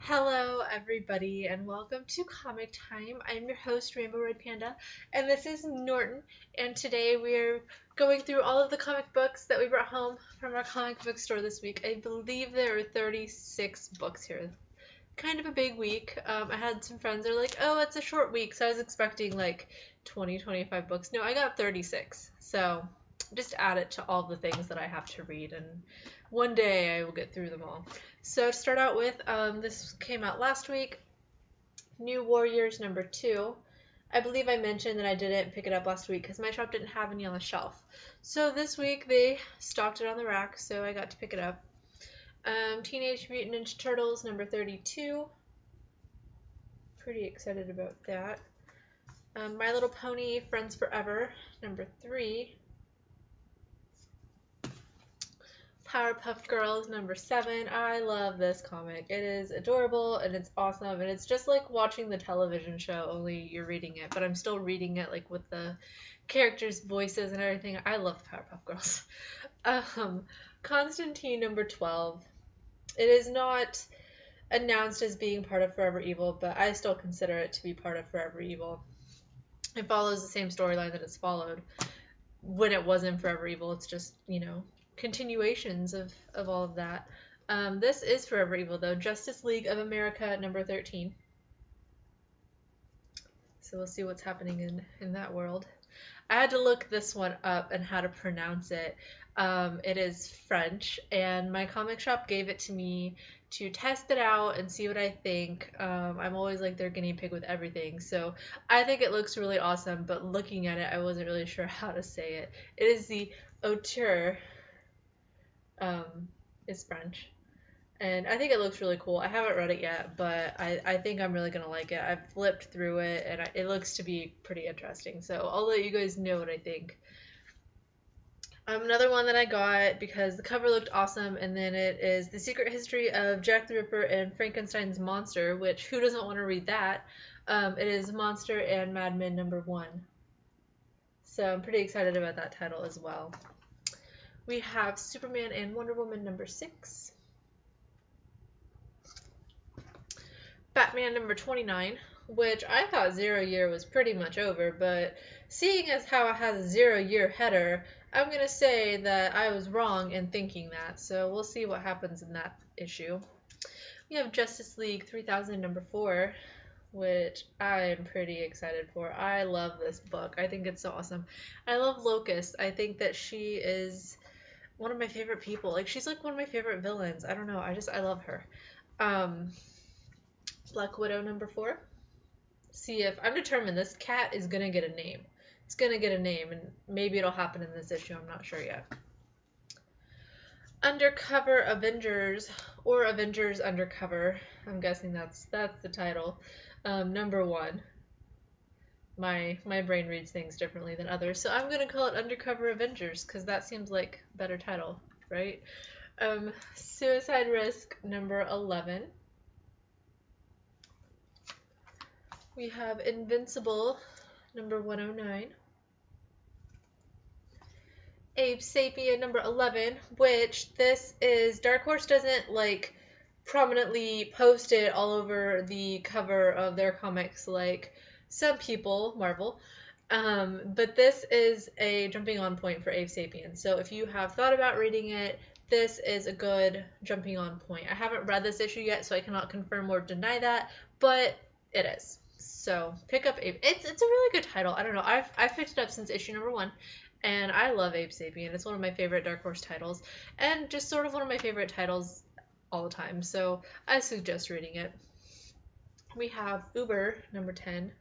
Hello, everybody, and welcome to Comic Time. I'm your host, Rainbow Red Panda, and this is Norton. And today we're going through all of the comic books that we brought home from our comic book store this week. I believe there are 36 books here. Kind of a big week. I had some friends that are like, oh, it's a short week, so I was expecting like 20, 25 books. No, I got 36. So just add it to all the things that I have to read, and one day I will get through them all. So to start out with, this came out last week, New Warriors number 2. I believe I mentioned that I didn't pick it up last week because my shop didn't have any on the shelf. So this week they stocked it on the rack, so I got to pick it up. Teenage Mutant Ninja Turtles number 32. Pretty excited about that. My Little Pony Friends Forever number 3. Powerpuff Girls number 7. I love this comic. It is adorable and it's awesome, and it's just like watching the television show, only you're reading it, but I'm still reading it like with the characters' voices and everything. I love Powerpuff Girls. Constantine number 12. It is not announced as being part of Forever Evil, but I still consider it to be part of Forever Evil. It follows the same storyline that it's followed when it was in Forever Evil. It's just, continuations of all of that. This is Forever Evil, though. Justice League of America number 13. So we'll see what's happening in that world. I had to look this one up and how to pronounce it. It is French, and my comic shop gave it to me to test it out and see what I think. I'm always like their guinea pig with everything, so I think it looks really awesome, but looking at it, I wasn't really sure how to say it. It is the auteur, is French. And I think it looks really cool. I haven't read it yet, but I think I'm really going to like it. I've flipped through it, and it looks to be pretty interesting. So I'll let you guys know what I think. Another one that I got because the cover looked awesome, and then it is The Secret History of Jack the Ripper and Frankenstein's Monster, which who doesn't want to read that? It is Monster and Madmen number 1. So I'm pretty excited about that title as well. We have Superman and Wonder Woman number 6. Batman number 29, which I thought Zero Year was pretty much over, but seeing as how it has a 0 year header, I'm going to say that I was wrong in thinking that, so we'll see what happens in that issue. We have Justice League 3000 number 4, which I'm pretty excited for. I love this book. I think it's so awesome. I love Locust. I think that she is one of my favorite people. Like, she's like one of my favorite villains. I don't know. I love her. Black Widow number 4. See, if I'm determined this cat is gonna get a name. It's gonna get a name, and maybe it'll happen in this issue. I'm not sure yet. Undercover Avengers, or Avengers Undercover. I'm guessing that's the title. Number 1. My brain reads things differently than others, so I'm gonna call it Undercover Avengers because that seems like a better title, right? Suicide Risk number 11. We have Invincible, number 109. Abe Sapien, number 11, which this is, Dark Horse doesn't, prominently post it all over the cover of their comics like some people, Marvel. But this is a jumping on point for Abe Sapien. So if you have thought about reading it, this is a good jumping on point. I haven't read this issue yet, so I cannot confirm or deny that, but it is. So pick up Abe. It's a really good title. I don't know. I've picked it up since issue number 1, and I love Abe Sapien. It's one of my favorite Dark Horse titles, and just sort of one of my favorite titles all the time. So I suggest reading it. We have Uber number 10.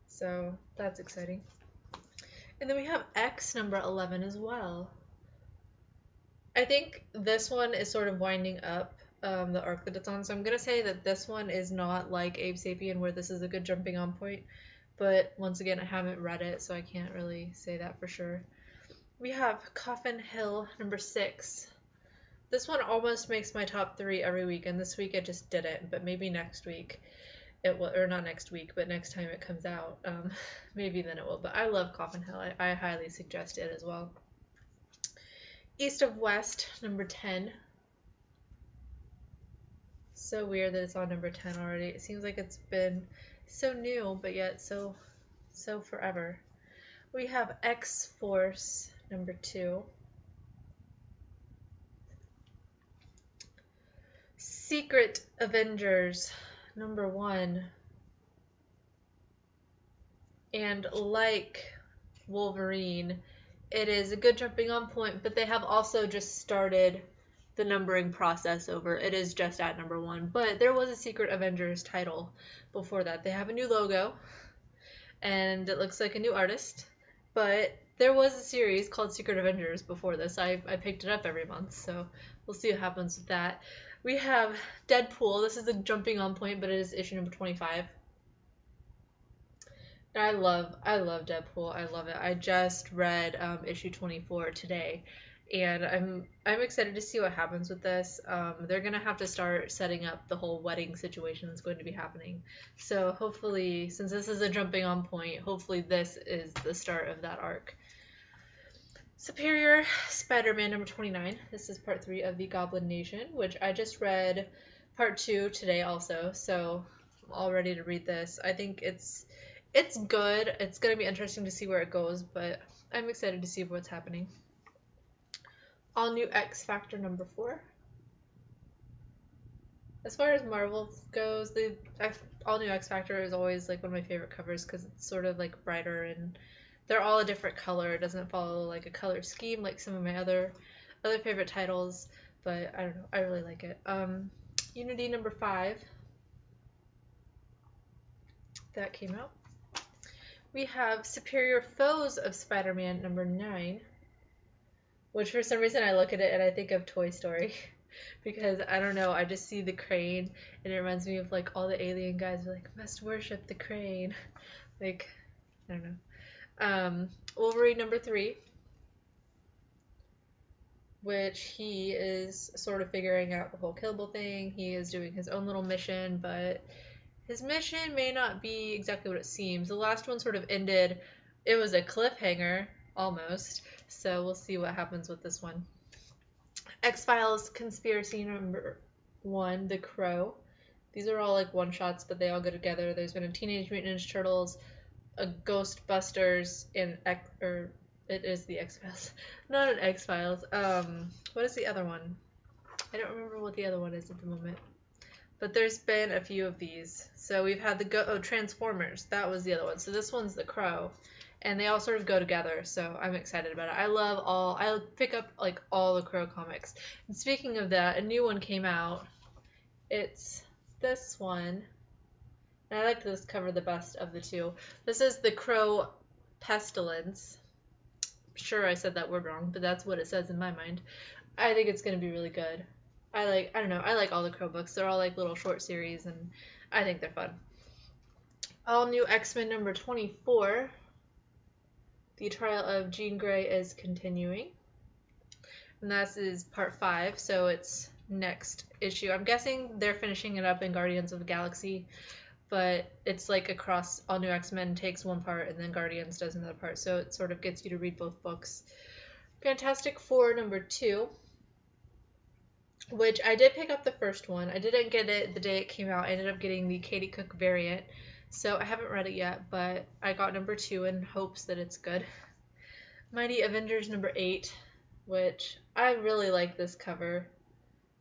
So that's exciting. And then we have X number 11 as well. I think this one is sort of winding up the arc that it's on, so I'm going to say that this one is not like Abe Sapien where this is a good jumping on point, but once again I haven't read it, so I can't really say that for sure. We have Coffin Hill number 6. This one almost makes my top 3 every week, and this week it just didn't, but maybe next week it will, or not next week, but next time it comes out, maybe then it will. But I love Coffin Hill. I highly suggest it as well. East of West number 10. So weird that it's on number 10 already. It seems like it's been so new, but yet so forever. We have X-Force number 2. Secret Avengers number 1. And like Wolverine, it is a good jumping on point, but they have also just started the numbering process over. It is just at number 1, but there was a Secret Avengers title before that. They have a new logo, and it looks like a new artist, but there was a series called Secret Avengers before this. I picked it up every month, so we'll see what happens with that. We have Deadpool. This is a jumping on point, but it is issue number 25. I love Deadpool. I love it. I just read issue 24 today, and I'm excited to see what happens with this. They're gonna have to start setting up the whole wedding situation that's going to be happening. So hopefully, since this is a jumping on point, hopefully this is the start of that arc. Superior Spider-Man number 29. This is part 3 of the Goblin Nation, which I just read part 2 today also, so I'm all ready to read this. I think it's good. It's going to be interesting to see where it goes, but I'm excited to see what's happening. All New X-Factor number 4. As far as Marvel goes, the All New X-Factor is always like one of my favorite covers because it's sort of like brighter and they're all a different color. It doesn't follow like a color scheme like some of my other favorite titles, but I don't know. I really like it. Unity number 5. That came out. We have Superior Foes of Spider-Man number 9, which for some reason I look at it and I think of Toy Story because I don't know, I just see the crane and it reminds me of like all the alien guys are like, must worship the crane. Like, I don't know. Wolverine number 3, which he is sort of figuring out the whole Kill Bill thing. He is doing his own little mission, but his mission may not be exactly what it seems. The last one sort of ended, it was a cliffhanger, almost, so we'll see what happens with this one. X-Files Conspiracy number 1, The Crow. These are all like one-shots, but they all go together. There's been a Teenage Mutant Ninja Turtles, a Ghostbusters, and it is the X-Files. Not an X-Files. What is the other one? I don't remember what the other one is at the moment. But there's been a few of these. So we've had the Transformers. That was the other one. So this one's The Crow. And they all sort of go together, so I'm excited about it. I pick up like all the Crow comics. And speaking of that, a new one came out. It's this one. And I like this cover the best of the two. This is The Crow Pestilence. Sure, I said that word wrong, but that's what it says in my mind. I think it's going to be really good. I don't know, I like all the Crow books. They're all like little short series, and I think they're fun. All New X-Men number 24. The trial of Jean Grey is continuing. And this is part 5, so it's next issue. I'm guessing they're finishing it up in Guardians of the Galaxy, but it's like across All New X-Men takes one part and then Guardians does another part, so it sort of gets you to read both books. Fantastic Four number 2, which I did pick up the first one. I didn't get it the day it came out. I ended up getting the Katie Cook variant, so I haven't read it yet, but I got number 2 in hopes that it's good. Mighty Avengers number 8, which I really like this cover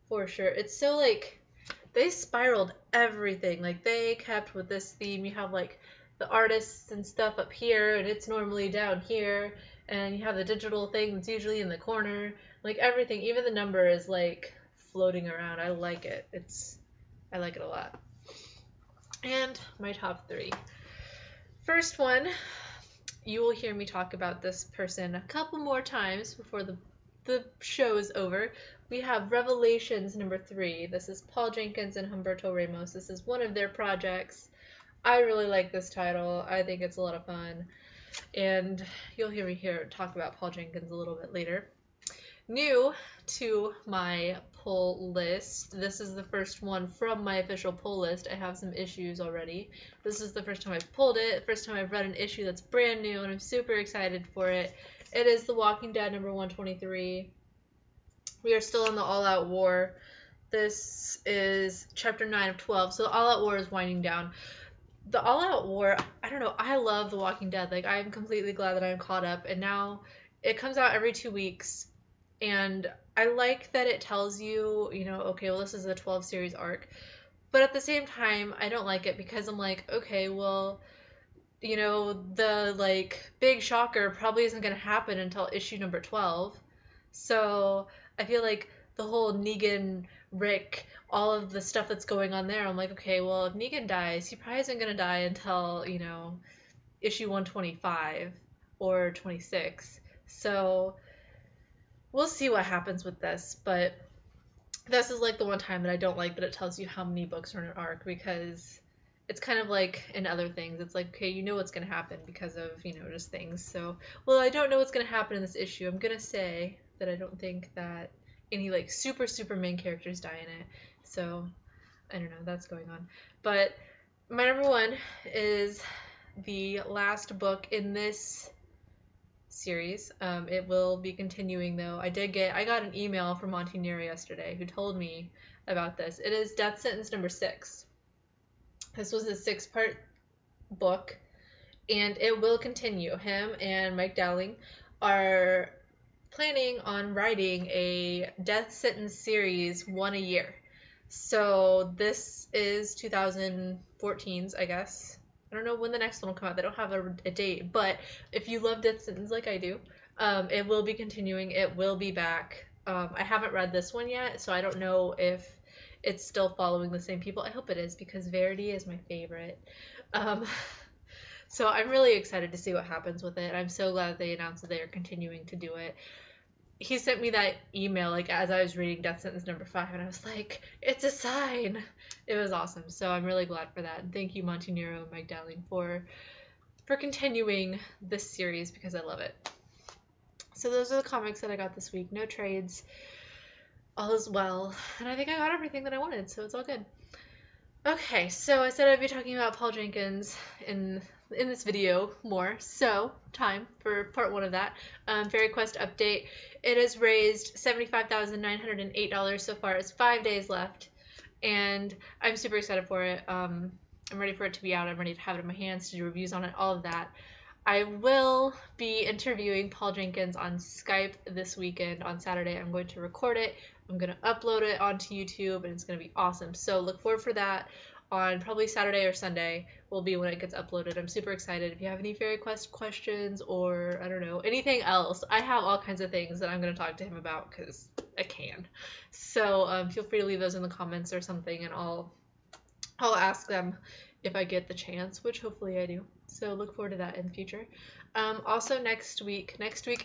for sure. It's so like they spiraled everything. Like they kept with this theme. You have like the artists and stuff up here, and it's normally down here, and you have the digital thing that's usually in the corner. Like everything, even the number is like floating around. I like it. I like it a lot. And my top 3. First one, you will hear me talk about this person a couple more times before the show is over. We have Revelations number 3. This is Paul Jenkins and Humberto Ramos. This is one of their projects. I really like this title. I think it's a lot of fun. And you'll hear me talk about Paul Jenkins a little bit later. New to my pull list. This is the first one from my official pull list. I have some issues already. This is the first time I've pulled it, first time I've read an issue that's brand new, and I'm super excited for it. It is The Walking Dead number 123. We are still in the all-out war. This is chapter 9 of 12. So the All Out War is winding down. The All Out War, I don't know, I love The Walking Dead. Like, I'm completely glad that I'm caught up. And now it comes out every 2 weeks. And I like that it tells you, okay, well, this is a 12 series arc. But at the same time, I don't like it because I'm like, okay, well, the like big shocker probably isn't going to happen until issue number 12. So I feel like the whole Negan, Rick, all of the stuff that's going on there, I'm like, okay, well, if Negan dies, he probably isn't going to die until, issue 125 or 26. So we'll see what happens with this, but this is like the one time that I don't like that it tells you how many books are in an arc, because it's kind of like in other things. It's like, okay, you know what's going to happen because of, just things. So, well, I don't know what's going to happen in this issue. I'm going to say that I don't think that any like super, super main characters die in it. So, I don't know, that's going on. But my number one is the last book in this series. It will be continuing though. I got an email from Monty Nero yesterday who told me about this. It is Death Sentence number 6. This was a 6-part book, and it will continue. Him and Mike Dowling are planning on writing a Death Sentence series, one a year. So this is 2014's, I guess. I don't know when the next one will come out. They don't have a date, but if you love Death Sentence like I do, it will be continuing. It will be back. I haven't read this one yet, so I don't know if it's still following the same people. I hope it is, because Verity is my favorite. So I'm really excited to see what happens with it. I'm so glad they announced that they are continuing to do it. He sent me that email like as I was reading Death Sentence number 5, and I was like, it's a sign. It was awesome. So I'm really glad for that. And thank you, Monty Nero and Mike Dowling, for continuing this series, because I love it. So those are the comics that I got this week. No trades. All is well. And I think I got everything that I wanted, so it's all good. Okay, so I said I'd be talking about Paul Jenkins in this video more, so time for part 1 of that. Fairy Quest update. It has raised $75,908 so far. It's 5 days left, and I'm super excited for it. I'm ready for it to be out. I'm ready to have it in my hands, to do reviews on it, all of that. I will be interviewing Paul Jenkins on Skype this weekend on Saturday. I'm going to record it. I'm going to upload it onto YouTube, and it's going to be awesome. So look forward for that on probably Saturday or Sunday will be when it gets uploaded. I'm super excited. If you have any Fairy Quest questions, or I don't know, anything else, I have all kinds of things that I'm going to talk to him about, because I can. So feel free to leave those in the comments or something, and I'll ask them if I get the chance, which hopefully I do. So look forward to that in the future. Also next week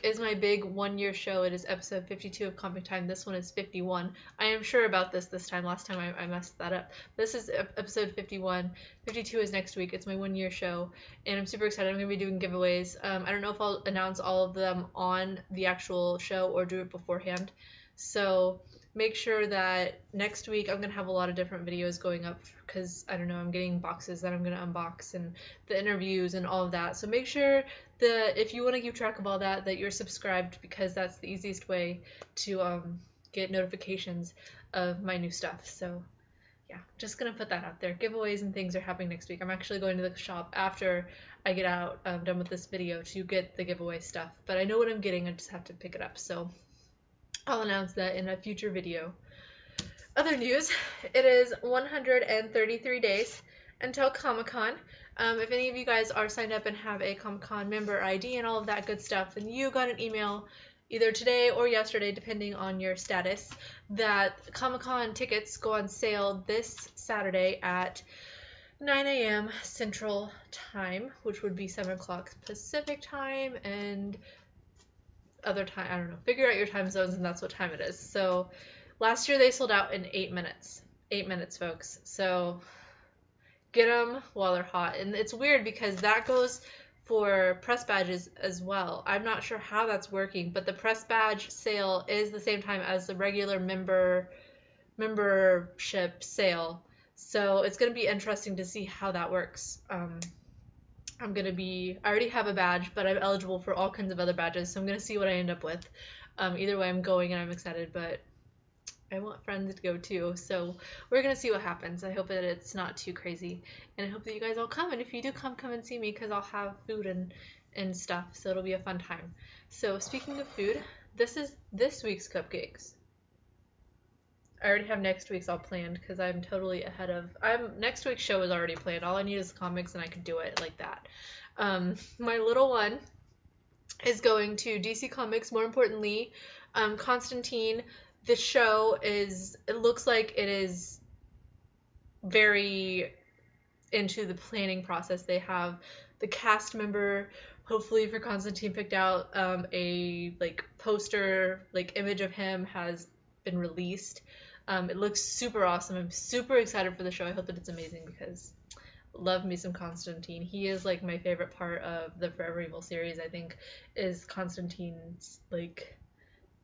is my big 1-year show. It is episode 52 of Comic Time. This one is 51. I am sure about this time. Last time I messed that up. This is episode 51. 52 is next week. It's my 1-year show, and I'm super excited. I'm going to be doing giveaways. I don't know if I'll announce all of them on the actual show or do it beforehand. So make sure that next week I'm going to have a lot of different videos going up, because, I don't know, I'm getting boxes that I'm going to unbox, and the interviews and all of that. So make sure that if you want to keep track of all that, that you're subscribed, because that's the easiest way to get notifications of my new stuff. So yeah, just going to put that out there. Giveaways and things are happening next week. I'm actually going to the shop after I get out, done with this video, to get the giveaway stuff. But I know what I'm getting. I just have to pick it up. So I'll announce that in a future video. Other news, it is 133 days until Comic-Con. If any of you guys are signed up and have a Comic-Con member ID and all of that good stuff, then you got an email either today or yesterday, depending on your status, that Comic-Con tickets go on sale this Saturday at 9 a.m. Central Time, which would be 7 o'clock Pacific Time, and other time, I don't know, figure out your time zones, and that's what time it is. So last year they sold out in 8 minutes. 8 minutes, folks. So get them while they're hot. And it's weird because that goes for press badges as well. I'm not sure how that's working, but the press badge sale is the same time as the regular membership sale. So it's going to be interesting to see how that works. I already have a badge, but I'm eligible for all kinds of other badges, so I'm going to see what I end up with. Either way, I'm going and I'm excited, but I want friends to go too. So we're gonna see what happens. I hope that it's not too crazy, and I hope that you guys all come. And if you do come, come and see me because I'll have food and stuff. So it'll be a fun time. So speaking of food, this is this week's cupcakes. I already have next week's all planned because I'm totally ahead of. I'm next week's show is already planned. All I need is comics, and I can do it like that. My little one is going to DC Comics. More importantly, Constantine. The show is. It looks like it is very into the planning process. They have the cast member, hopefully for Constantine, picked out a like poster, like image of him has been released. It looks super awesome. I'm super excited for the show. I hope that it's amazing because love me some Constantine. He is like my favorite part of the Forever Evil series. I think is Constantine's like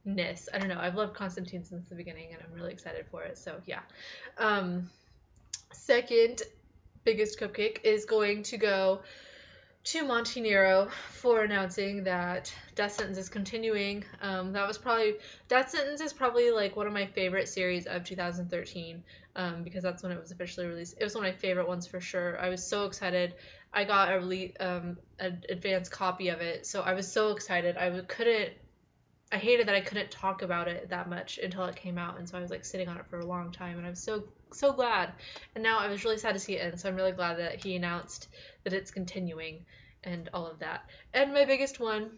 ness. I don't know. I've loved Constantine since the beginning, and I'm really excited for it. So yeah. Second biggest cupcake is going to go to Monty Nero for announcing that Death Sentence is continuing. Death Sentence is probably like one of my favorite series of 2013 because that's when it was officially released. It was one of my favorite ones for sure. I was so excited. I got an advanced copy of it, so I was so excited. I hated that I couldn't talk about it that much until it came out, and so I was like sitting on it for a long time, and I was so glad. And now I was really sad to see it end, so I'm really glad that he announced that it's continuing and all of that. And my biggest one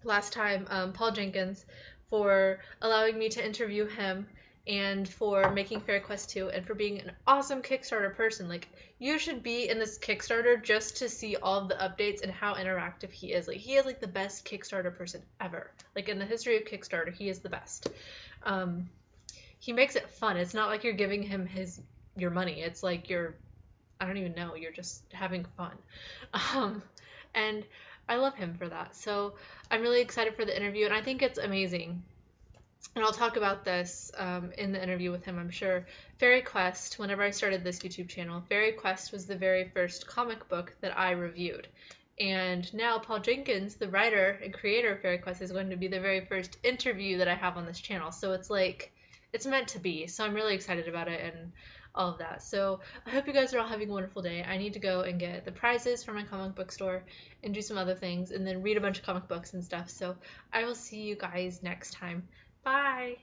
last time, Paul Jenkins, for allowing me to interview him and for making Fairy Quest 2 and for being an awesome Kickstarter person. Like, you should be in this Kickstarter just to see all of the updates and how interactive he is. Like, he is like the best Kickstarter person ever. Like, in the history of Kickstarter, he is the best. He makes it fun. It's not like you're giving him your money. It's like I don't even know, you're just having fun. And I love him for that. So I'm really excited for the interview, and I think it's amazing. And I'll talk about this in the interview with him, I'm sure. Fairy Quest, whenever I started this YouTube channel, Fairy Quest was the very first comic book that I reviewed. And now Paul Jenkins, the writer and creator of Fairy Quest, is going to be the very first interview that I have on this channel. So it's like, it's meant to be. So I'm really excited about it and all of that. So I hope you guys are all having a wonderful day. I need to go and get the prizes from my comic book store and do some other things and then read a bunch of comic books and stuff. So I will see you guys next time. Bye!